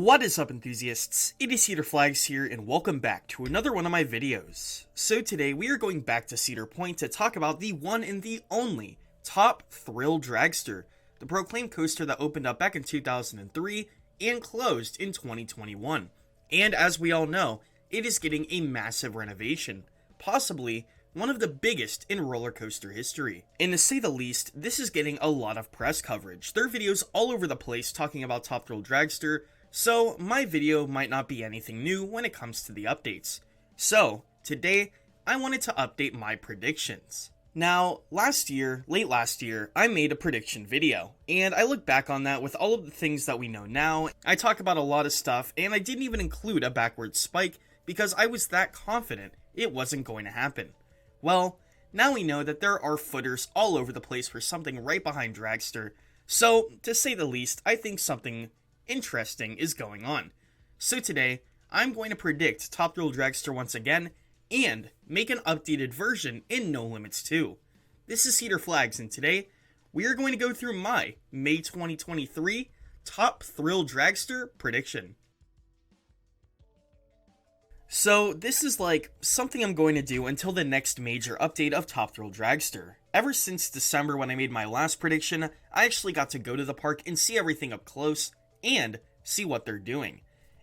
What is up, enthusiasts? It is Cedar Flags here, and welcome back to another one of my videos. So today we are going back to Cedar Point to talk about the one and the only Top Thrill Dragster, the proclaimed coaster that opened up back in 2003 and closed in 2021. And as we all know, it is getting a massive renovation, possibly one of the biggest in roller coaster history. And to say the least, this is getting a lot of press coverage. There are videos all over the place talking about Top Thrill Dragster, so my video might not be anything new when it comes to the updates. So today, I wanted to update my predictions. Now, late last year, I made a prediction video, and I look back on that with all of the things that we know now. I talk about a lot of stuff, and I didn't even include a backward spike because I was that confident it wasn't going to happen. Well, now we know that there are footers all over the place for something right behind Dragster, so to say the least, I think something interesting is going on. So today, I'm going to predict Top Thrill Dragster once again, and make an updated version in No Limits 2. This is Cedar Flags, and today, we are going to go through my May 2023 Top Thrill Dragster prediction. So this is like something I'm going to do until the next major update of Top Thrill Dragster. Ever since December when I made my last prediction, I actually got to go to the park and see everything up close, and see what they're doing.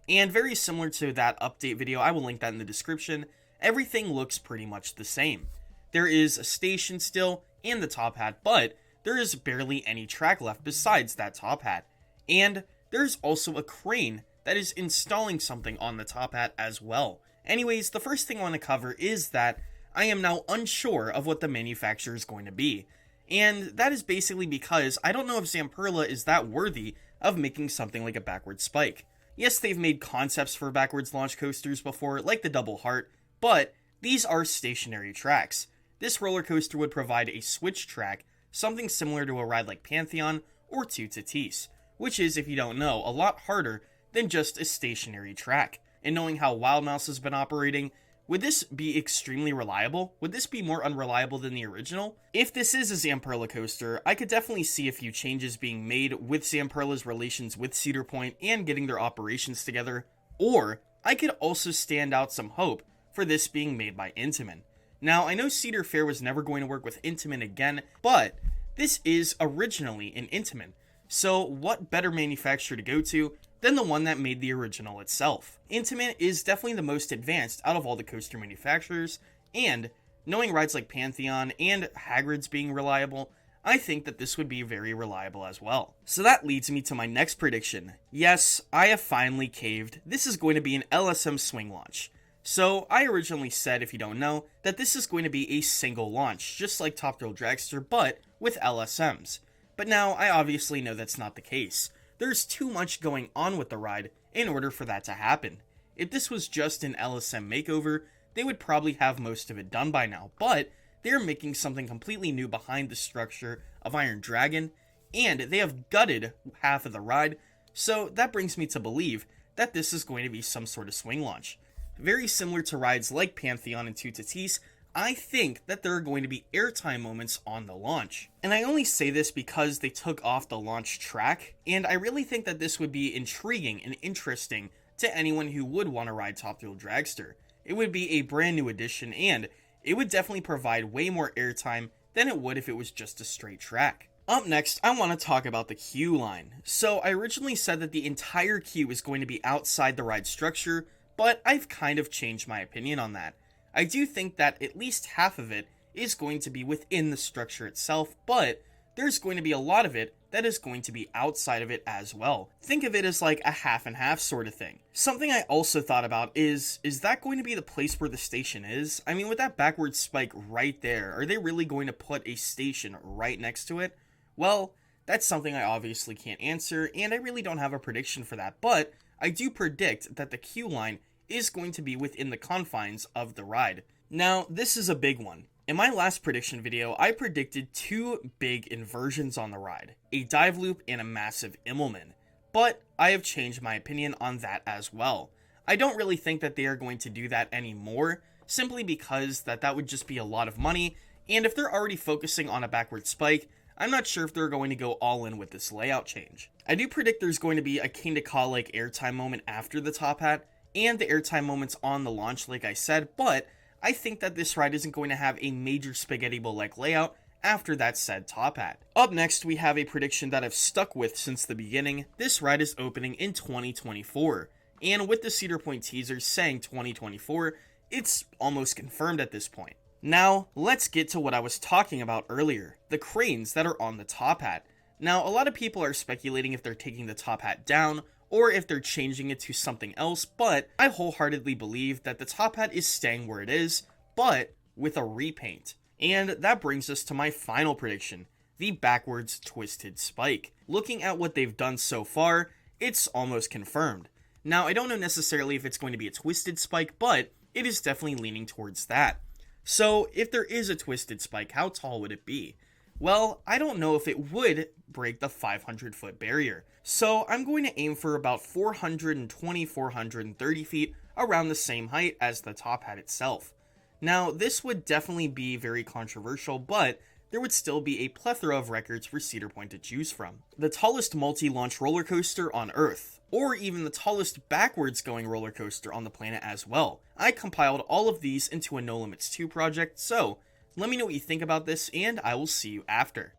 And very similar to that update video, I will link that in the description, everything looks pretty much the same. There is a station still and the top hat, but there is barely any track left besides that top hat. And there's also a crane that is installing something on the top hat as well. Anyways, the first thing I want to cover is that I am now unsure of what the manufacturer is going to be. And that is basically because I don't know if Zamperla is that worthy of making something like a backward spike. Yes, they've made concepts for backwards launch coasters before, like the Double Heart, but these are stationary tracks. This roller coaster would provide a switch track, something similar to a ride like Pantheon or Two Tatis, which is, if you don't know, a lot harder than just a stationary track. And knowing how Wild Mouse has been operating, would this be extremely reliable? Would this be more unreliable than the original? If this is a Zamperla coaster, I could definitely see a few changes being made with Zamperla's relations with Cedar Point and getting their operations together, or I could also stand out some hope for this being made by Intamin. Now, I know Cedar Fair was never going to work with Intamin again, but this is originally an Intamin, so what better manufacturer to go to than the one that made the original itself? Intamin is definitely the most advanced out of all the coaster manufacturers, and knowing rides like Pantheon and Hagrid's being reliable, I think that this would be very reliable as well. So that leads me to my next prediction. Yes, I have finally caved. This is going to be an LSM swing launch. So I originally said, if you don't know, that this is going to be a single launch, just like Top Thrill Dragster, but with LSMs. But now I obviously know that's not the case. There's too much going on with the ride in order for that to happen. If this was just an LSM makeover, they would probably have most of it done by now, but they're making something completely new behind the structure of Iron Dragon, and they have gutted half of the ride, so that brings me to believe that this is going to be some sort of swing launch. Very similar to rides like Pantheon and Two Tatis, I think that there are going to be airtime moments on the launch. And I only say this because they took off the launch track, and I really think that this would be intriguing and interesting to anyone who would want to ride Top Thrill Dragster. It would be a brand new addition, and it would definitely provide way more airtime than it would if it was just a straight track. Up next, I want to talk about the queue line. So I originally said that the entire queue is going to be outside the ride structure, but I've kind of changed my opinion on that. I do think that at least half of it is going to be within the structure itself, but there's going to be a lot of it that is going to be outside of it as well. Think of it as like a half and half sort of thing. Something I also thought about is that going to be the place where the station is? I mean, with that backward spike right there, are they really going to put a station right next to it? Well, that's something I obviously can't answer, and I really don't have a prediction for that, but I do predict that the queue line is going to be within the confines of the ride. Now, this is a big one. In my last prediction video, I predicted two big inversions on the ride, a dive loop and a massive Immelman, but I have changed my opinion on that as well. I don't really think that they are going to do that anymore, simply because that would just be a lot of money, and if they're already focusing on a backward spike, I'm not sure if they're going to go all in with this layout change. I do predict there's going to be a Kingda Ka-like airtime moment after the top hat, and the airtime moments on the launch like I said, but I think that this ride isn't going to have a major spaghetti bowl-like layout after that said top hat. Up next, we have a prediction that I've stuck with since the beginning. This ride is opening in 2024, and with the Cedar Point teaser saying 2024, it's almost confirmed at this point. Now, let's get to what I was talking about earlier, the cranes that are on the top hat. Now, a lot of people are speculating if they're taking the top hat down, or if they're changing it to something else, but I wholeheartedly believe that the top hat is staying where it is, but with a repaint. And that brings us to my final prediction, the backwards twisted spike. Looking at what they've done so far, it's almost confirmed. Now, I don't know necessarily if it's going to be a twisted spike, but it is definitely leaning towards that. So, if there is a twisted spike, how tall would it be? Well, I don't know if it would break the 500-foot barrier, so I'm going to aim for about 420-430 feet, around the same height as the top hat itself. Now, this would definitely be very controversial, but there would still be a plethora of records for Cedar Point to choose from. The tallest multi-launch roller coaster on Earth, or even the tallest backwards-going roller coaster on the planet as well. I compiled all of these into a No Limits 2 project, so let me know what you think about this, and I will see you after.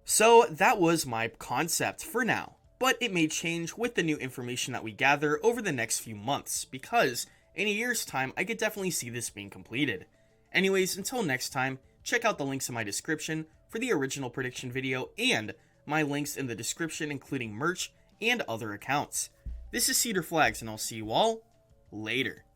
So that was my concept for now, but it may change with the new information that we gather over the next few months, because in a year's time I could definitely see this being completed. Anyways, until next time, check out the links in my description for the original prediction video and my links in the description including merch and other accounts. This is Cedar Flags, and I'll see you all later.